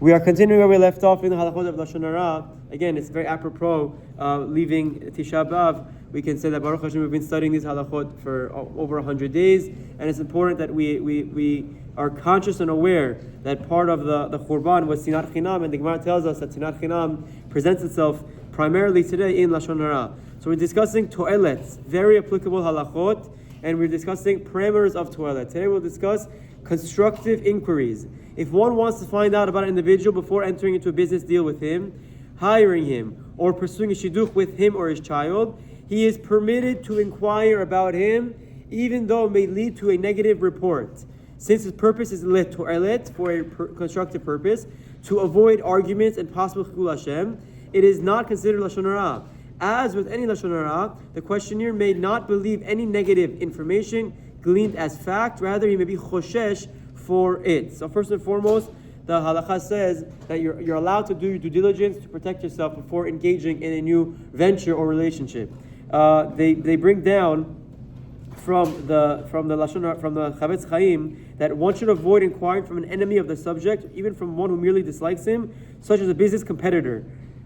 We are continuing where we left off in the Halachot of Lashon Hara. Again, it's very apropos leaving Tisha B'Av. We can say that Baruch Hashem, we've been studying these Halachot for over 100 days, and it's important that we are conscious and aware that part of the Churban was Sinat Chinam, and the Gemara tells us that Sinat Chinam presents itself primarily today in Lashon Hara. So we're discussing Toelet, very applicable Halachot, and we're discussing parameters of Toelet. Today we'll discuss constructive inquiries. If one wants to find out about an individual before entering into a business deal with him, hiring him, or pursuing a shidduch with him or his child, he is permitted to inquire about him, even though it may lead to a negative report. Since his purpose is toelet, for a constructive purpose, to avoid arguments and possible chilul Hashem, it is not considered Lashon Hara. As with any Lashon Hara, the questioner may not believe any negative information gleaned as fact, rather he may be choshesh for it. So first and foremost, the halakha says that you're allowed to do your due diligence to protect yourself before engaging in a new venture or relationship. They bring down from the Chafetz Chaim that one should avoid inquiring from an enemy of the subject, even from one who merely dislikes him, such as a business competitor.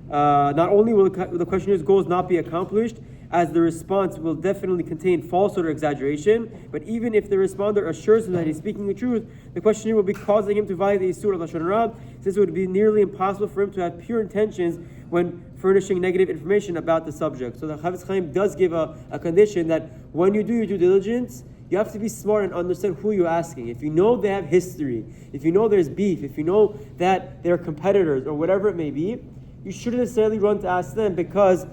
Not only will the questioner's goals not be accomplished, as the response will definitely contain falsehood or exaggeration, but even if the responder assures him that he's speaking the truth, the questioner will be causing him to violate the Isur of Lashon Hara, since it would be nearly impossible for him to have pure intentions when furnishing negative information about the subject. So the Chafetz Chaim does give a condition that when you do your due diligence, you have to be smart and understand who you're asking. If you know they have history, if you know there's beef, if you know that they're competitors or whatever it may be, you shouldn't necessarily run to ask them, because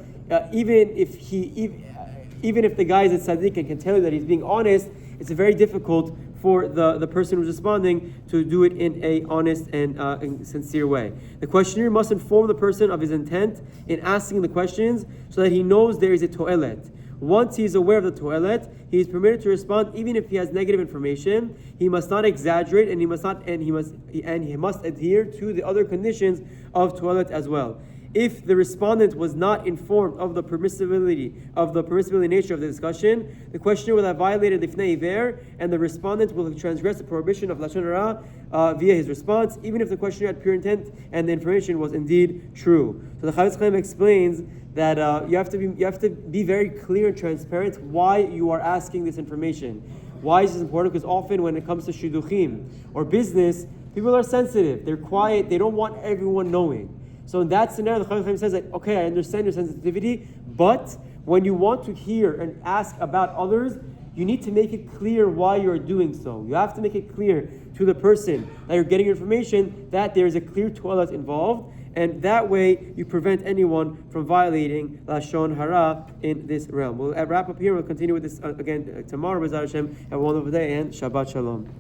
even if the guy is a tzaddik and can tell you that he's being honest, it's very difficult for the person who's responding to do it in a honest and sincere way. The questioner must inform the person of his intent in asking the questions so that he knows there is a toelet. Once he is aware of the toelet, he is permitted to respond even if he has negative information. He must not exaggerate, and he must adhere to the other conditions of toelet as well. If the respondent was not informed of the permissibility nature of the discussion, the questioner will have violated lifnei iver, and the respondent will transgress the prohibition of Lashon Hara via his response, even if the questioner had pure intent and the information was indeed true. So the Chafetz Chaim explains that you have to be very clear and transparent why you are asking this information. Why is this important? Because often when it comes to shidduchim or business, people are sensitive. They're quiet. They don't want everyone knowing. So in that scenario, the Chafetz Chaim says that, okay, I understand your sensitivity, but when you want to hear and ask about others, you need to make it clear why you're doing so. You have to make it clear to the person that you're getting information that there is a clear toelet involved, and that way you prevent anyone from violating Lashon Hara in this realm. We'll wrap up here. We'll continue with this again tomorrow. B'ezras Hashem. Have a wonderful day and Shabbat Shalom.